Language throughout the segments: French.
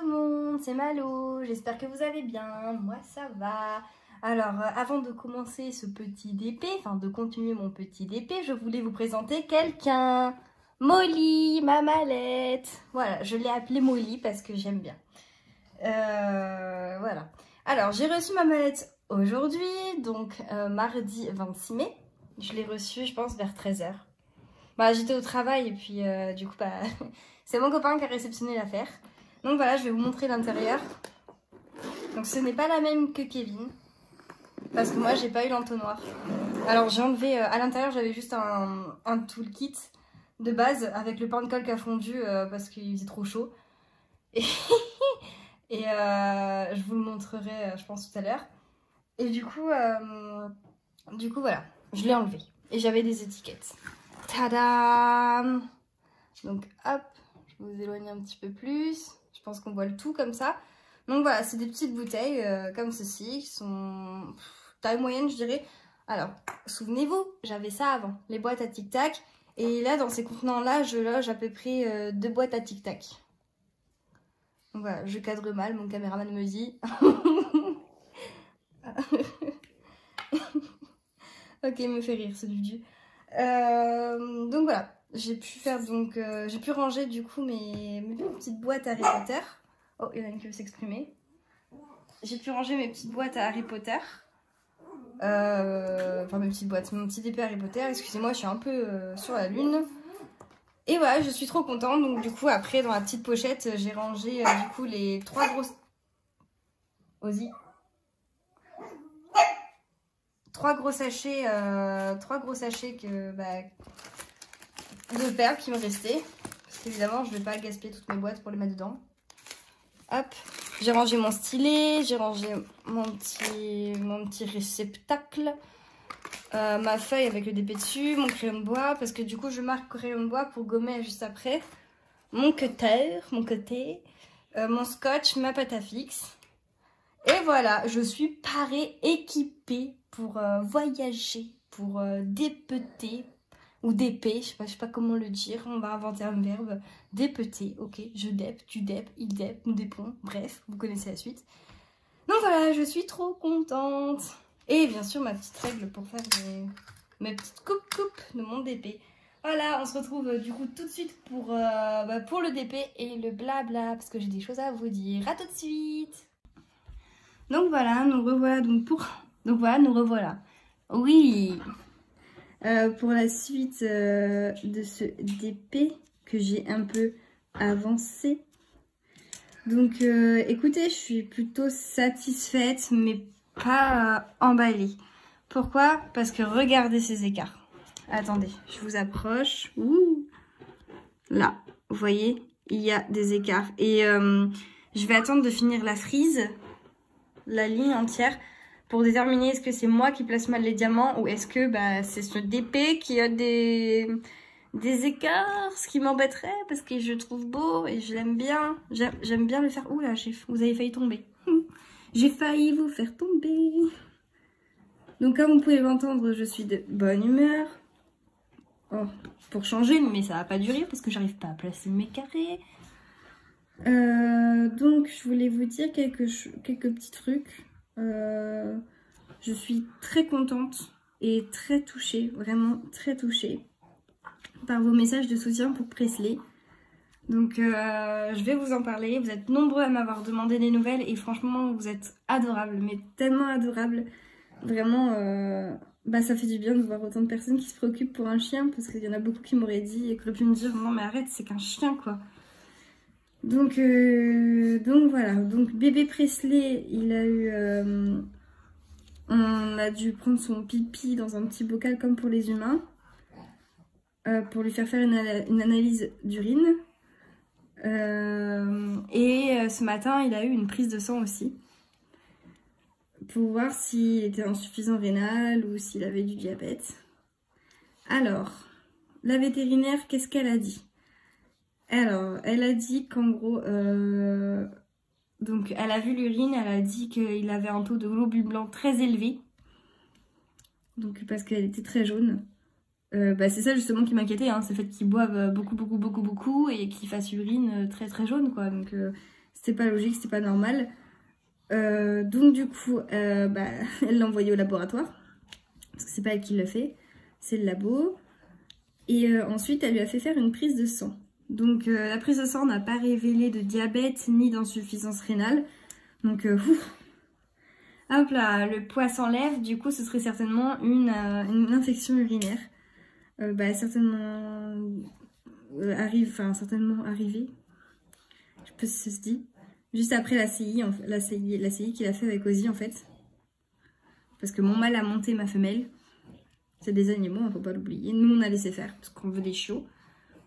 tout le monde, c'est Malo, j'espère que vous allez bien, moi ça va. Alors avant de commencer ce petit DP, enfin de continuer mon petit DP, je voulais vous présenter quelqu'un. Molly, ma mallette. Voilà, je l'ai appelée Molly parce que j'aime bien. Voilà. Alors j'ai reçu ma mallette aujourd'hui, donc mardi 26 mai. Je l'ai reçue je pense vers 13 h. Bah, j'étais au travail et puis du coup bah, c'est mon copain qui a réceptionné l'affaire. Donc voilà, je vais vous montrer l'intérieur. Donc ce n'est pas la même que Kevin. Parce que moi j'ai pas eu l'entonnoir. Alors j'ai enlevé, à l'intérieur j'avais juste un toolkit de base avec le pain de colle qui a fondu parce qu'il faisait trop chaud. Et, je vous le montrerai je pense tout à l'heure. Et du coup voilà, je l'ai enlevé. Et j'avais des étiquettes. Tadam! Donc hop, je vais vous éloigner un petit peu plus. Je pense qu'on voit le tout comme ça. Donc voilà, c'est des petites bouteilles comme ceci qui sont taille moyenne je dirais. Alors, souvenez-vous, j'avais ça avant, les boîtes à tic-tac. Et là, dans ces contenants-là, je loge à peu près 2 boîtes à tic-tac. Donc voilà, je cadre mal, mon caméraman me dit. Ok, il me fait rire ce dudu. Donc voilà, j'ai pu faire donc j'ai pu ranger du coup mes petites boîtes Harry Potter. Oh, il y en a une qui veut s'exprimer. J'ai pu ranger mes petites boîtes à Harry Potter. Enfin mes petites boîtes, mon petit DP Harry Potter. Excusez-moi, je suis un peu sur la lune. Et voilà, je suis trop contente. Donc du coup après dans la petite pochette, j'ai rangé du coup les 3 grosses... Ozzy. 3 gros sachets que, de perles qui me restaient. Parce qu'évidemment, je ne vais pas gaspiller toutes mes boîtes pour les mettre dedans. Hop, j'ai rangé mon stylet, j'ai rangé mon petit réceptacle, ma feuille avec le DP dessus, mon crayon de bois, parce que du coup, je marque crayon de bois pour gommer juste après. Mon cutter, mon scotch, ma pâte à fixe. Et voilà, je suis parée, équipée pour voyager, pour dépeter, ou déper, je sais pas comment le dire, on va inventer un verbe, dépeter, ok, je dép, tu dép, il dép, nous dépons, bref, vous connaissez la suite. Donc voilà, je suis trop contente. Et bien sûr ma petite règle pour faire mes petites coupes de mon DP. Voilà, on se retrouve du coup tout de suite pour le DP et le blabla, parce que j'ai des choses à vous dire. À tout de suite. Donc voilà, nous revoilà nous revoilà. Oui, pour la suite de ce DP que j'ai un peu avancé. Donc écoutez, je suis plutôt satisfaite, mais pas emballée. Pourquoi? Parce que regardez ces écarts. Attendez, je vous approche. Ouh. Là, vous voyez, il y a des écarts. Et je vais attendre de finir la frise, la ligne entière, pour déterminer est-ce que c'est moi qui place mal les diamants ou est-ce que c'est ce DP qui a des écarts, ce qui m'embêterait parce que je trouve beau et je l'aime bien. J'aime bien le faire. Ouh là, vous avez failli tomber. J'ai failli vous faire tomber. Donc comme vous pouvez l'entendre, je suis de bonne humeur. Oh, pour changer, mais ça va pas durer parce que j'arrive pas à placer mes carrés. Donc je voulais vous dire quelques petits trucs. Je suis très contente et très touchée, vraiment très touchée par vos messages de soutien pour Presley. Donc je vais vous en parler. Vous êtes nombreux à m'avoir demandé des nouvelles et franchement vous êtes adorables, mais tellement adorables. Vraiment ça fait du bien de voir autant de personnes qui se préoccupent pour un chien, parce qu'il y en a beaucoup qui m'auraient dit et qui auraient pu me dire non mais arrête, c'est qu'un chien quoi. Donc voilà, donc bébé Presley, il a eu, on a dû prendre son pipi dans un petit bocal comme pour les humains, pour lui faire une analyse d'urine. Et ce matin, il a eu une prise de sang aussi, pour voir s'il était insuffisant rénal ou s'il avait du diabète. Alors, la vétérinaire, qu'est-ce qu'elle a dit? Alors, elle a dit qu'en gros, donc elle a vu l'urine, elle a dit qu'il avait un taux de globules blancs très élevé. Donc parce qu'elle était très jaune. C'est ça justement qui m'inquiétait, hein, c'est le fait qu'ils boivent beaucoup et qu'ils fassent urine très jaune quoi. Donc C'était pas logique, c'était pas normal. Donc du coup, elle l'a envoyé au laboratoire. Parce que c'est pas elle qui l'a fait, c'est le labo. Et ensuite, elle lui a fait faire une prise de sang. Donc la prise de sang n'a pas révélé de diabète ni d'insuffisance rénale. Donc hop là, le poids s'enlève. Du coup, ce serait certainement une infection urinaire. Certainement certainement arrivé. Je sais pas si ça se dit. Juste après la CI, la CI qu'il a fait avec Ozzy en fait. Parce que mon mâle a monté ma femelle. C'est des animaux, il ne faut pas l'oublier. Nous, on a laissé faire parce qu'on veut des chiots.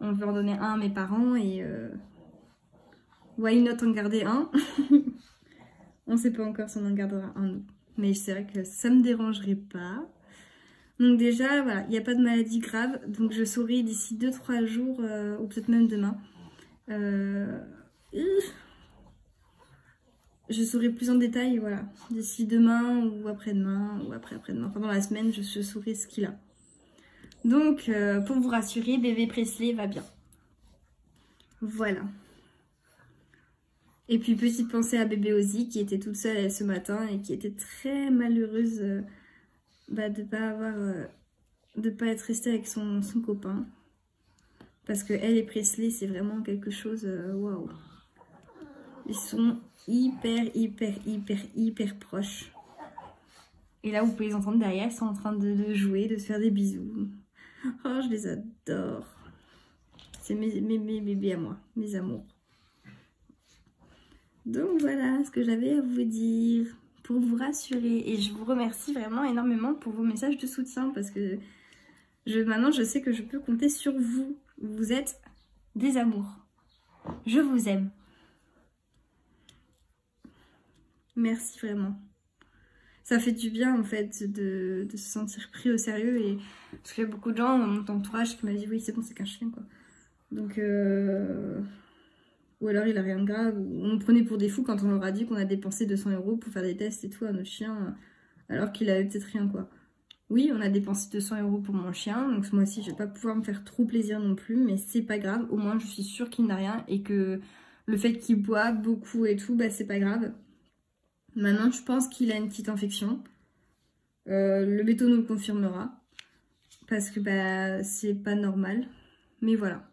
On veut en donner un à mes parents et why not en garder un. On ne sait pas encore si on en gardera un nous. Mais c'est vrai que ça ne me dérangerait pas. Donc déjà, voilà, il n'y a pas de maladie grave. Donc je saurai d'ici 2-3 jours ou peut-être même demain. Je saurai plus en détail, voilà, d'ici demain ou après-demain ou après-demain. Pendant la semaine, je saurai ce qu'il a. Donc, pour vous rassurer, bébé Presley va bien. Voilà. Et puis, petite pensée à bébé Ozzy qui était toute seule ce matin et qui était très malheureuse de ne pas être restée avec son copain. Parce que elle et Presley, c'est vraiment quelque chose, waouh. Ils sont hyper proches. Et là, vous pouvez les entendre derrière, ils sont en train de jouer, de se faire des bisous. Oh, je les adore. C'est mes bébés à moi, mes amours. Donc voilà ce que j'avais à vous dire pour vous rassurer. Et je vous remercie vraiment énormément pour vos messages de soutien parce que maintenant, je sais que je peux compter sur vous. Vous êtes des amours. Je vous aime. Merci vraiment. Ça fait du bien en fait de se sentir pris au sérieux et parce qu'il y a beaucoup de gens dans mon entourage qui m'ont dit oui c'est bon c'est qu'un chien quoi. Donc ou alors il a rien de grave, ou on nous prenait pour des fous quand on leur a dit qu'on a dépensé 200 € pour faire des tests et tout à notre chien alors qu'il avait peut-être rien quoi. Oui on a dépensé 200 € pour mon chien donc ce mois-ci je vais pas pouvoir me faire trop plaisir non plus mais c'est pas grave, au moins je suis sûre qu'il n'a rien et que le fait qu'il boit beaucoup et tout c'est pas grave. Maintenant, je pense qu'il a une petite infection. Le béton nous le confirmera. Parce que c'est pas normal. Mais voilà.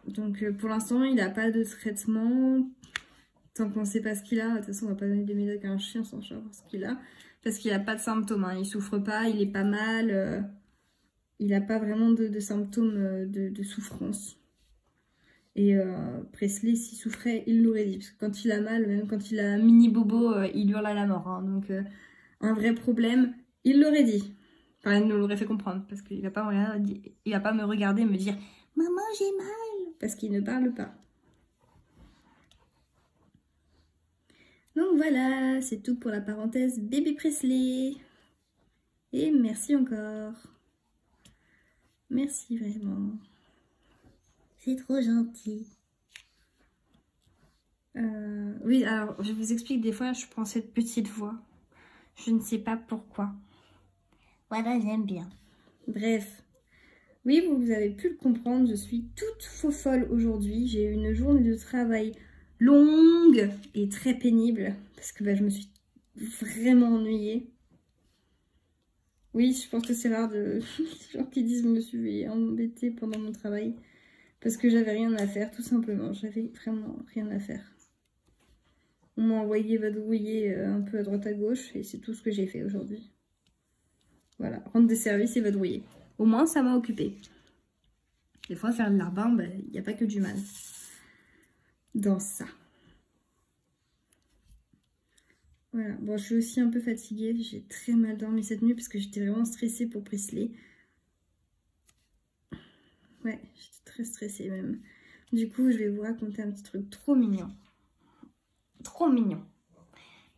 Donc pour l'instant, il n'a pas de traitement. Tant qu'on ne sait pas ce qu'il a. De toute façon, on va pas donner des médocs à un chien sans savoir ce qu'il a. Parce qu'il n'a pas de symptômes. Hein. Il souffre pas, il est pas mal. Il n'a pas vraiment de symptômes de souffrance. Et Presley, s'il souffrait, il l'aurait dit. Parce que quand il a mal, même quand il a un mini bobo, il hurle à la mort. Hein. Donc, un vrai problème, il l'aurait dit. Enfin, il nous l'aurait fait comprendre. Parce qu'il va pas me regarder et me dire « Maman, j'ai mal !» Parce qu'il ne parle pas. Donc voilà, c'est tout pour la parenthèse bébé Presley. Et merci encore. Merci vraiment. C'est trop gentil. Oui, alors je vous explique, des fois je prends cette petite voix. Je ne sais pas pourquoi. Voilà, j'aime bien. Bref. Oui, vous avez pu le comprendre, je suis toute faux folle aujourd'hui. J'ai eu une journée de travail longue et très pénible. Parce que je me suis vraiment ennuyée. Oui, je pense que c'est rare de gens qui disent je me suis embêtée pendant mon travail. Parce que j'avais rien à faire, tout simplement. J'avais vraiment rien à faire. On m'a envoyé vadrouiller un peu à droite à gauche et c'est tout ce que j'ai fait aujourd'hui. Voilà, rendre des services et vadrouiller. Au moins, ça m'a occupée. Des fois, faire le larbin, il n'y a pas que du mal dans ça. Voilà, bon, je suis aussi un peu fatiguée. J'ai très mal dormi cette nuit parce que j'étais vraiment stressée pour Presley. Ouais, j'étais très stressée même. Du coup, je vais vous raconter un petit truc trop mignon. Trop mignon.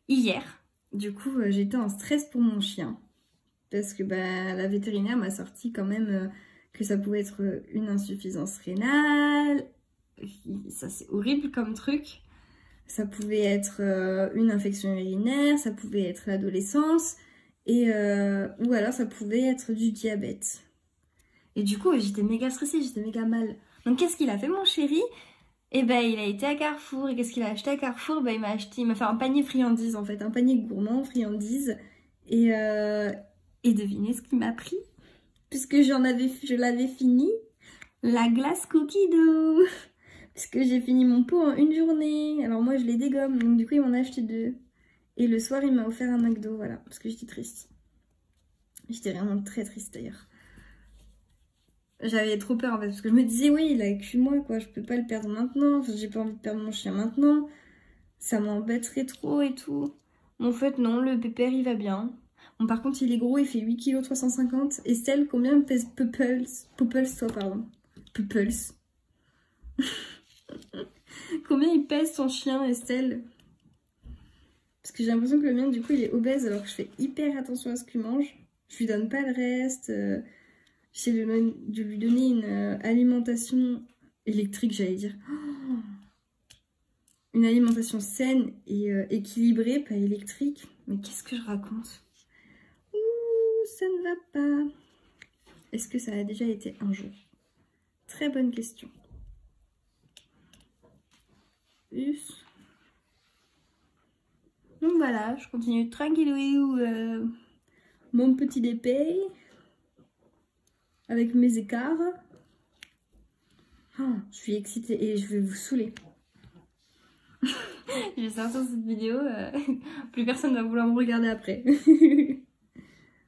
Hier, du coup, j'étais en stress pour mon chien. Parce que la vétérinaire m'a sorti quand même que ça pouvait être une insuffisance rénale. Ça, c'est horrible comme truc. Ça pouvait être une infection urinaire, ça pouvait être l'adolescence. Ou alors ça pouvait être du diabète. Et du coup, j'étais méga stressée, j'étais méga mal. Donc qu'est-ce qu'il a fait mon chéri? Et ben il a été à Carrefour. Et qu'est-ce qu'il a acheté à Carrefour? Ben il m'a fait un panier friandises en fait, un panier gourmand friandises. Et devinez ce qu'il m'a pris? Puisque je l'avais fini, la glace cookie dough. Puisque j'ai fini mon pot en une journée. Alors moi je les dégomme, donc du coup il m'en a acheté 2. Et le soir il m'a offert un McDo, voilà, parce que j'étais triste. J'étais vraiment très triste d'ailleurs. J'avais trop peur en fait, parce que je me disais oui il a que moi quoi, je peux pas le perdre maintenant, enfin, j'ai pas envie de perdre mon chien maintenant. Ça m'embêterait trop et tout. Mais en fait non, le pépère il va bien. Bon par contre il est gros, il fait 8 kg 350. Estelle, combien pèse Pupples? Pupples toi pardon. Pupples. Combien il pèse ton chien Estelle? Parce que j'ai l'impression que le mien du coup il est obèse alors que je fais hyper attention à ce qu'il mange. Je lui donne pas le reste. J'essaie de lui donner une alimentation électrique j'allais dire. Oh, une alimentation saine et équilibrée, pas électrique. Mais qu'est-ce que je raconte? Ouh, ça ne va pas. Est-ce que ça a déjà été un jour? Très bonne question. Donc voilà, je continue tranquillou mon petit DP avec mes écarts. Oh, je suis excitée et je vais vous saouler. Je vais sortir cette vidéo, plus personne ne va vouloir me regarder après.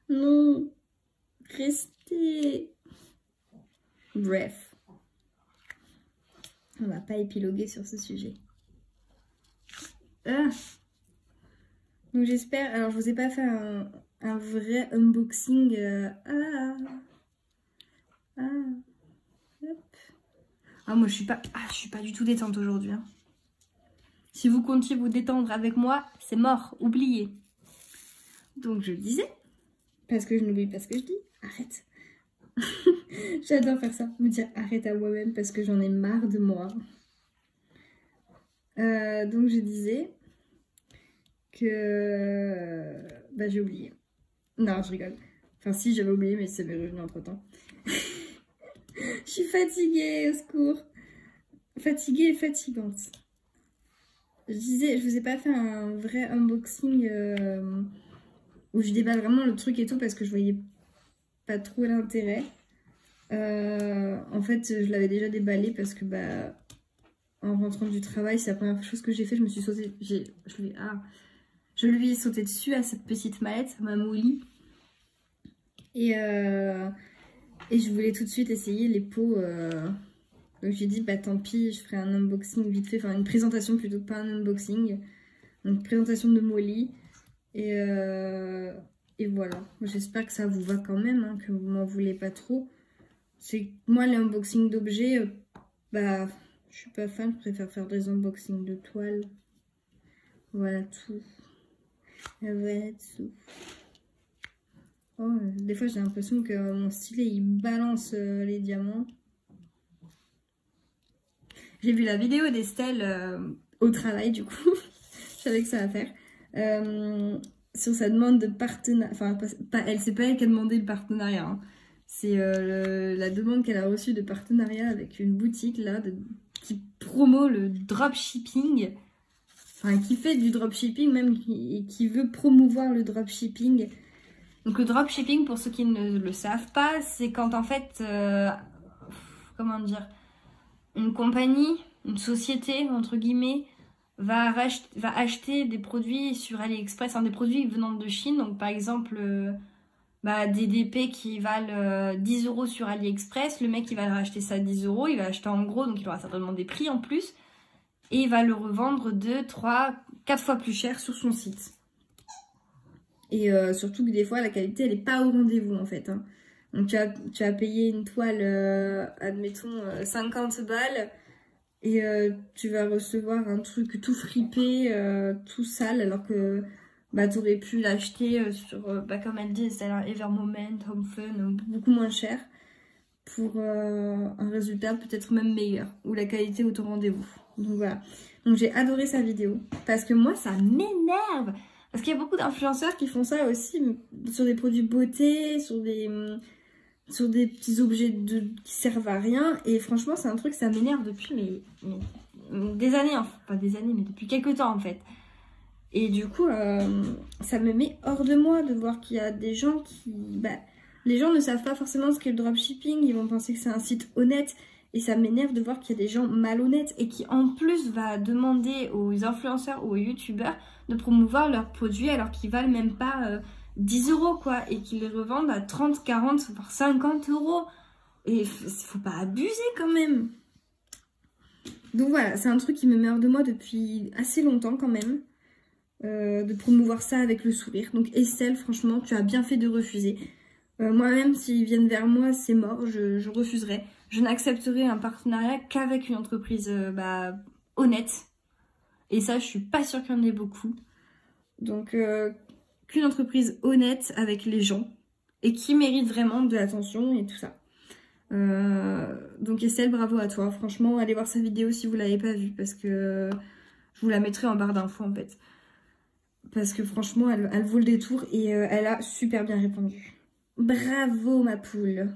Non, restez. Bref, on va pas épiloguer sur ce sujet. Donc j'espère, alors je vous ai pas fait un vrai unboxing. Hop. Ah moi je suis pas du tout détente aujourd'hui. Hein. Si vous comptiez vous détendre avec moi, c'est mort, oubliez. Donc je le disais, parce que je n'oublie pas ce que je dis, arrête. J'adore faire ça, me dire arrête à moi-même parce que j'en ai marre de moi. Donc je disais que... Bah j'ai oublié. Non, je rigole. Enfin si, j'avais oublié, mais ça m'est revenu entre temps. Je suis fatiguée, au secours. Fatiguée et fatigante. Je disais, je vous ai pas fait un vrai unboxing où je déballe vraiment le truc et tout parce que je voyais pas trop l'intérêt. En fait, je l'avais déjà déballé parce que bah en rentrant du travail, c'est la première chose que j'ai fait. Je me suis sautée, je lui ai sauté dessus à cette petite mallette, ma Molly. Et je voulais tout de suite essayer les pots. Donc j'ai dit bah tant pis, je ferai un unboxing vite fait, enfin une présentation plutôt, pas un unboxing. Donc présentation de Molly. Et voilà, j'espère que ça vous va quand même, hein, que vous m'en voulez pas trop. C'est moi les unboxings d'objets, bah je suis pas fan, je préfère faire des unboxings de toiles. Voilà tout. Voilà tout. Oh, des fois j'ai l'impression que mon stylet il balance les diamants. J'ai vu la vidéo d'Estelle au travail du coup, je savais que ça va faire. Sur sa demande de partenariat, enfin c'est pas elle qui a demandé le partenariat, hein. C'est la demande qu'elle a reçue de partenariat avec une boutique là qui promeut le dropshipping, enfin qui fait du dropshipping même et qui veut promouvoir le dropshipping. Donc le dropshipping, pour ceux qui ne le savent pas, c'est quand en fait, comment dire, une compagnie, une société entre guillemets, va acheter des produits sur AliExpress, hein, des produits venant de Chine. Donc par exemple des DP qui valent 10 € sur AliExpress, le mec il va racheter ça à 10 €, il va acheter en gros, donc il aura certainement des prix en plus, et il va le revendre 2, 3, 4 fois plus cher sur son site. Et surtout que des fois la qualité elle est pas au rendez-vous en fait, hein. Donc tu as payé une toile, admettons 50 balles, et tu vas recevoir un truc tout fripé, tout sale, alors que bah, tu aurais pu l'acheter sur, comme elle dit, c'est un Evermoment, Home Fun, beaucoup moins cher, pour un résultat peut-être même meilleur, ou la qualité est au rendez-vous. Donc voilà. Donc j'ai adoré sa vidéo, parce que moi ça m'énerve, parce qu'il y a beaucoup d'influenceurs qui font ça aussi, sur des produits beauté, sur des petits objets qui servent à rien. Et franchement, c'est un truc, ça m'énerve depuis mais des années, enfin pas des années, mais depuis quelques temps en fait. Et du coup, ça me met hors de moi de voir qu'il y a des gens qui... les gens ne savent pas forcément ce qu'est le dropshipping, ils vont penser que c'est un site honnête. Et ça m'énerve de voir qu'il y a des gens malhonnêtes et qui en plus va demander aux influenceurs ou aux youtubeurs de promouvoir leurs produits alors qu'ils valent même pas 10 € quoi. Et qu'ils les revendent à 30, 40, voire 50 €. Et faut pas abuser quand même. Donc voilà, c'est un truc qui me met hors de moi depuis assez longtemps quand même. De promouvoir ça avec le sourire. Donc Estelle, franchement, tu as bien fait de refuser. Moi-même, s'ils viennent vers moi, c'est mort, je refuserai. Je n'accepterai un partenariat qu'avec une entreprise honnête. Et ça, je suis pas sûre qu'il y en ait beaucoup. Donc, qu'une entreprise honnête avec les gens et qui mérite vraiment de l'attention et tout ça. Donc Estelle, bravo à toi. Franchement, allez voir sa vidéo si vous l'avez pas vue parce que je vous la mettrai en barre d'infos en fait. Parce que franchement, elle vaut le détour et elle a super bien répondu. Bravo ma poule.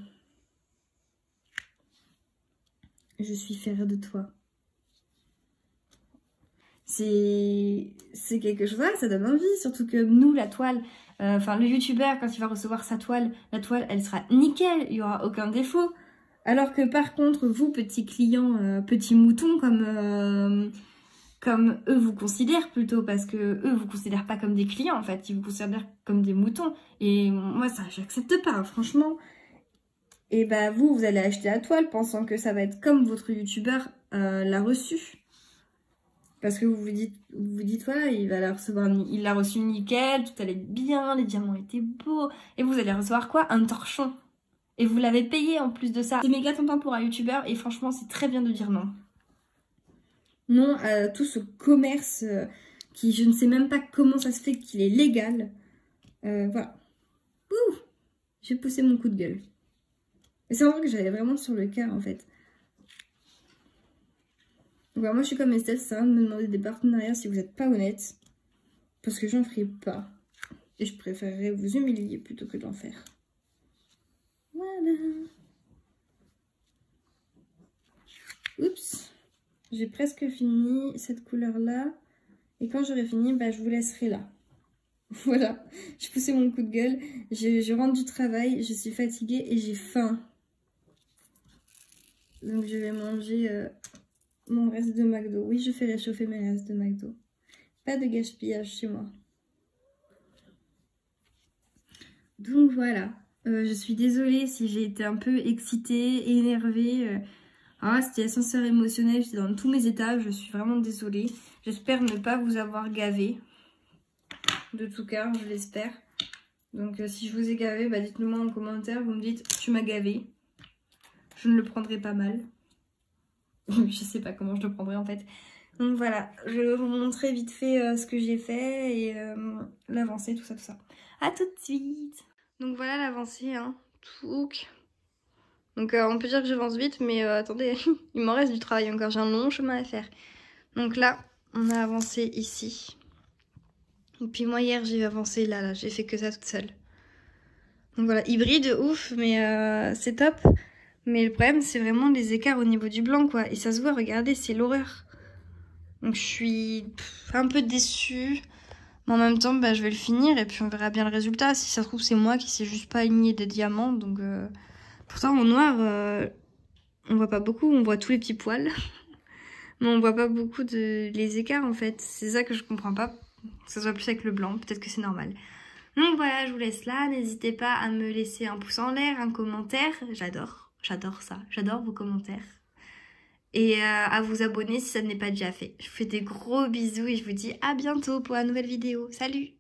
Je suis fière de toi. C'est quelque chose, ça donne envie. Surtout que nous, la toile, le youtubeur, quand il va recevoir sa toile, la toile, elle sera nickel, il n'y aura aucun défaut. Alors que par contre, vous, petits clients, petits moutons, comme eux vous considèrent plutôt, parce que eux vous considèrent pas comme des clients en fait, ils vous considèrent comme des moutons. Et moi, ça, j'accepte pas, hein, franchement. Et vous allez acheter la toile pensant que ça va être comme votre youtubeur l'a reçu. Parce que vous vous dites voilà, il va la recevoir, il l'a reçu nickel, tout allait bien, les diamants étaient beaux. Et vous allez recevoir quoi? Un torchon. Et vous l'avez payé en plus de ça. C'est méga tentant pour un youtubeur et franchement, c'est très bien de dire non. Non à tout ce commerce qui, je ne sais même pas comment ça se fait qu'il est légal. Voilà. Ouh, j'ai poussé mon coup de gueule. Et c'est vrai que j'avais vraiment sur le cœur en fait. Donc, moi je suis comme Estelle, ça sert à rien de me demander des partenariats si vous n'êtes pas honnête. Parce que j'en ferai pas. Et je préférerais vous humilier plutôt que d'en faire. Voilà. Oups. J'ai presque fini cette couleur là. Et quand j'aurai fini, je vous laisserai là. Voilà. J'ai poussé mon coup de gueule. Je rentre du travail, je suis fatiguée et j'ai faim. Donc je vais manger mon reste de McDo. Oui, je fais réchauffer mes restes de McDo. Pas de gaspillage chez moi. Donc voilà. Je suis désolée si j'ai été un peu excitée, énervée. C'était ascenseur émotionnel, j'étais dans tous mes états. Je suis vraiment désolée. J'espère ne pas vous avoir gavé. De tout cœur, je l'espère. Donc si je vous ai gavé, dites-le moi en commentaire. Vous me dites, tu m'as gavé. Je ne le prendrai pas mal. Je sais pas comment je le prendrai en fait. Donc voilà, je vais vous montrer vite fait ce que j'ai fait et l'avancée, tout ça. A tout de suite. Donc voilà l'avancée, hein. Touc. Donc on peut dire que j'avance vite, mais attendez, il m'en reste du travail encore, j'ai un long chemin à faire. Donc là, on a avancé ici. Et puis moi hier, j'ai avancé là, j'ai fait que ça toute seule. Donc voilà, hybride, ouf, mais c'est top. Mais le problème, c'est vraiment les écarts au niveau du blanc, quoi. Et ça se voit, regardez, c'est l'horreur. Donc je suis un peu déçue. Mais en même temps, je vais le finir et puis on verra bien le résultat. Si ça se trouve, c'est moi qui sais juste pas aligner des diamants. Donc pourtant, en noir, on voit pas beaucoup. On voit tous les petits poils. Mais on voit pas beaucoup les écarts, en fait. C'est ça que je comprends pas. Que ça soit plus avec le blanc. Peut-être que c'est normal. Donc voilà, je vous laisse là. N'hésitez pas à me laisser un pouce en l'air, un commentaire. J'adore ça. J'adore vos commentaires. Et à vous abonner si ça n'est pas déjà fait. Je vous fais des gros bisous et je vous dis à bientôt pour une nouvelle vidéo. Salut!